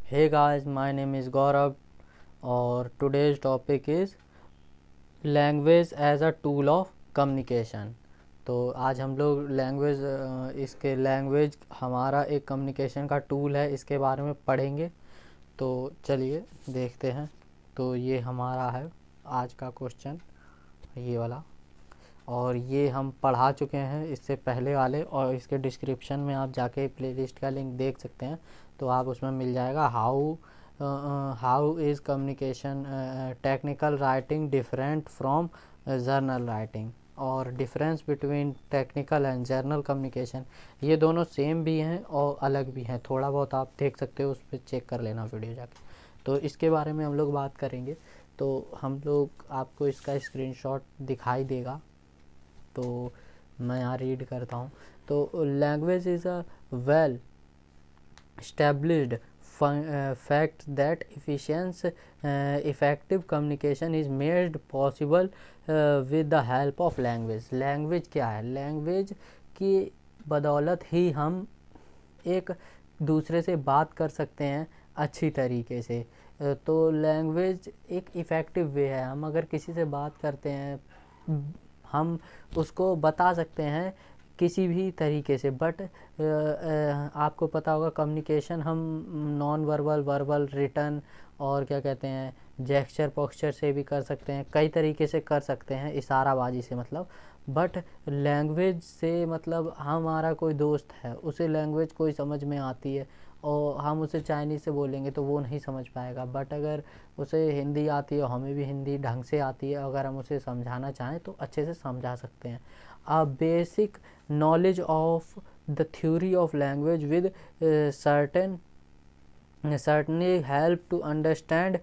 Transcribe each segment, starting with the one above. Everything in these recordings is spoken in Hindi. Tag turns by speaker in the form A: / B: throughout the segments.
A: Hey guys, my name is Gaurav और today's topic is language as a tool of communication। तो आज हम लोग इसके लैंग्वेज हमारा एक कम्युनिकेशन का टूल है, इसके बारे में पढ़ेंगे। तो चलिए देखते हैं। तो ये हमारा है आज का क्वेश्चन, ये वाला, और ये हम पढ़ा चुके हैं इससे पहले वाले, और इसके डिस्क्रिप्शन में आप जाके प्लेलिस्ट का लिंक देख सकते हैं। तो आप उसमें मिल जाएगा how is communication technical writing different from general writing, और difference between technical and general communication. ये दोनों सेम भी हैं और अलग भी हैं, थोड़ा बहुत आप देख सकते हो, उस पर चेक कर लेना वीडियो जाके। तो इसके बारे में हम लोग बात करेंगे। तो हम लोग आपको इसका स्क्रीनशॉट दिखाई देगा, तो मैं यहाँ रीड करता हूँ। तो language is a well established fact that effective communication is made possible with the help of language। Language क्या है? लैंग्वेज की बदौलत ही हम एक दूसरे से बात कर सकते हैं अच्छी तरीके से। तो लैंग्वेज एक इफ़ेक्टिव वे है। हम अगर किसी से बात करते हैं, हम उसको बता सकते हैं किसी भी तरीके से, बट आपको पता होगा कम्युनिकेशन हम नॉन वर्बल, वर्बल, रिटन और क्या कहते हैं, जेस्चर पोस्चर से भी कर सकते हैं, कई तरीके से कर सकते हैं, इशाराबाजी से मतलब। बट लैंग्वेज से मतलब हमारा कोई दोस्त है, उसे लैंग्वेज कोई समझ में आती है और हम उसे चाइनीज़ से बोलेंगे तो वो नहीं समझ पाएगा। बट अगर उसे हिंदी आती है, हमें भी हिंदी ढंग से आती है, अगर हम उसे समझाना चाहें तो अच्छे से समझा सकते हैं। A basic knowledge of the theory of language with certainly help to understand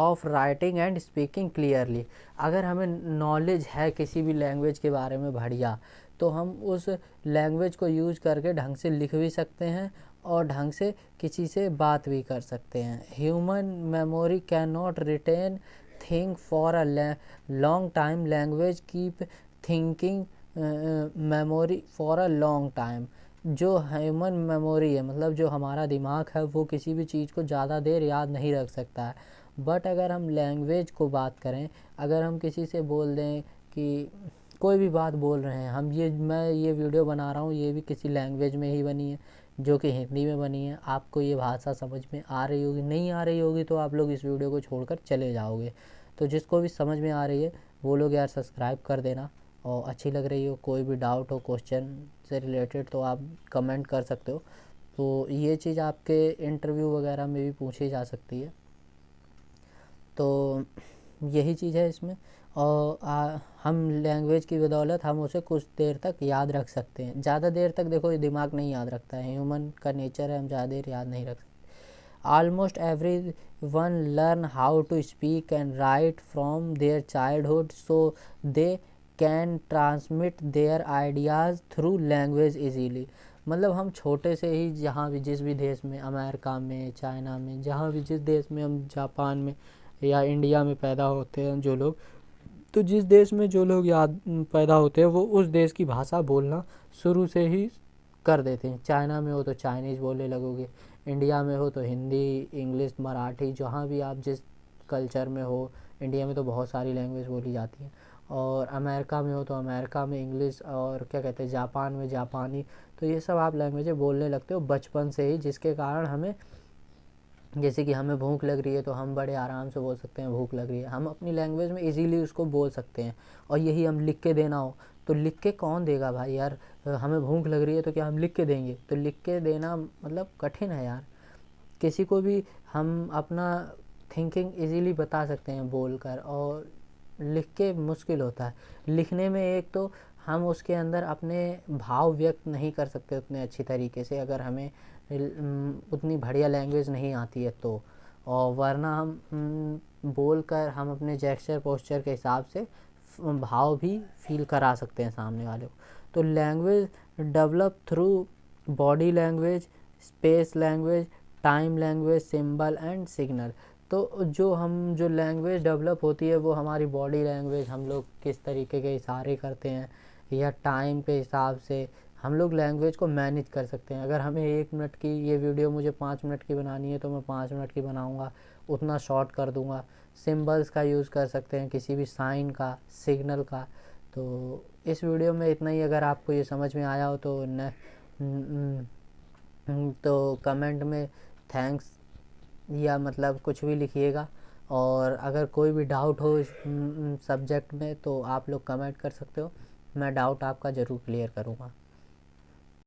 A: of writing and speaking clearly। अगर हमें नॉलेज है किसी भी लैंग्वेज के बारे में बढ़िया, तो हम उस लैंग्वेज को यूज करके ढंग से लिख भी सकते हैं और ढंग से किसी से बात भी कर सकते हैं। Human memory can not retain think for a long time, language keep thinking memory for a long time. जो ह्यूमन मेमोरी है, मतलब जो हमारा दिमाग है, वो किसी भी चीज़ को ज़्यादा देर याद नहीं रख सकता है। बट अगर हम लैंग्वेज को बात करें, अगर हम किसी से बोल दें कि कोई भी बात बोल रहे हैं, मैं ये वीडियो बना रहा हूँ, ये भी किसी लैंग्वेज में ही बनी है, जो कि हिंदी में बनी है। आपको ये भाषा समझ में आ रही होगी, नहीं आ रही होगी तो आप लोग इस वीडियो को छोड़कर चले जाओगे। तो जिसको भी समझ में आ रही है वो लोग यार सब्सक्राइब कर देना, और अच्छी लग रही हो, कोई भी डाउट हो क्वेश्चन से रिलेटेड तो आप कमेंट कर सकते हो। तो ये चीज़ आपके इंटरव्यू वगैरह में भी पूछी जा सकती है। तो यही चीज़ है इसमें। और हम लैंग्वेज की बदौलत हम उसे कुछ देर तक याद रख सकते हैं। ज़्यादा देर तक देखो ये दिमाग नहीं याद रखता है, ह्यूमन का नेचर है, हम ज़्यादा देर याद नहीं रख सकते। Almost everyone learn how to speak and write from their childhood, so they can transmit their ideas through language easily। मतलब हम छोटे से ही जहाँ भी, जिस भी देश में, अमेरिका में, चाइना में, जहाँ भी जिस देश में हम, जापान में या इंडिया में पैदा होते हैं जो लोग, तो जिस देश में जो लोग पैदा होते हैं वो उस देश की भाषा बोलना शुरू से ही कर देते हैं। चाइना में हो तो चाइनीज़ बोलने लगोगे, इंडिया में हो तो हिंदी, इंग्लिश, मराठी, जहाँ भी आप जिस कल्चर में हो, इंडिया में तो बहुत सारी लैंग्वेज बोली जाती हैं। और अमेरिका में हो तो अमेरिका में इंग्लिश, और क्या कहते हैं, जापान में जापानी। तो ये सब आप लैंग्वेजें बोलने लगते हो बचपन से ही, जिसके कारण हमें, जैसे कि हमें भूख लग रही है तो हम बड़े आराम से बोल सकते हैं भूख लग रही है, हम अपनी लैंग्वेज में इजीली उसको बोल सकते हैं। और यही हम लिख के देना हो तो लिख के कौन देगा भाई यार? हमें भूख लग रही है तो क्या हम लिख के देंगे? तो लिख के देना मतलब कठिन है यार। किसी को भी हम अपना थिंकिंग इजीली बता सकते हैं बोलकर, और लिख के मुश्किल होता है। लिखने में एक तो हम उसके अंदर अपने भाव व्यक्त नहीं कर सकते उतने अच्छी तरीके से, अगर हमें उतनी बढ़िया लैंग्वेज नहीं आती है तो। और वरना हम बोल कर हम अपने जेस्चर पोस्चर के हिसाब से भाव भी फील करा सकते हैं सामने वाले को। तो language develop through body language, space language, time language, symbol and signal. तो जो लैंग्वेज डेवलप होती है वो हमारी बॉडी लैंग्वेज, हम लोग किस तरीके के इशारे करते हैं, या टाइम के हिसाब से हम लोग लैंग्वेज को मैनेज कर सकते हैं। अगर हमें 1 मिनट की ये वीडियो मुझे 5 मिनट की बनानी है तो मैं 5 मिनट की बनाऊँगा, उतना शॉर्ट कर दूँगा। सिंबल्स का यूज़ कर सकते हैं, किसी भी साइन का, सिग्नल का। तो इस वीडियो में इतना ही। अगर आपको ये समझ में आया हो तो तो कमेंट में थैंक्स या मतलब कुछ भी लिखिएगा। और अगर कोई भी डाउट हो इस सब्जेक्ट में तो आप लोग कमेंट कर सकते हो, मैं डाउट आपका ज़रूर क्लियर करूँगा।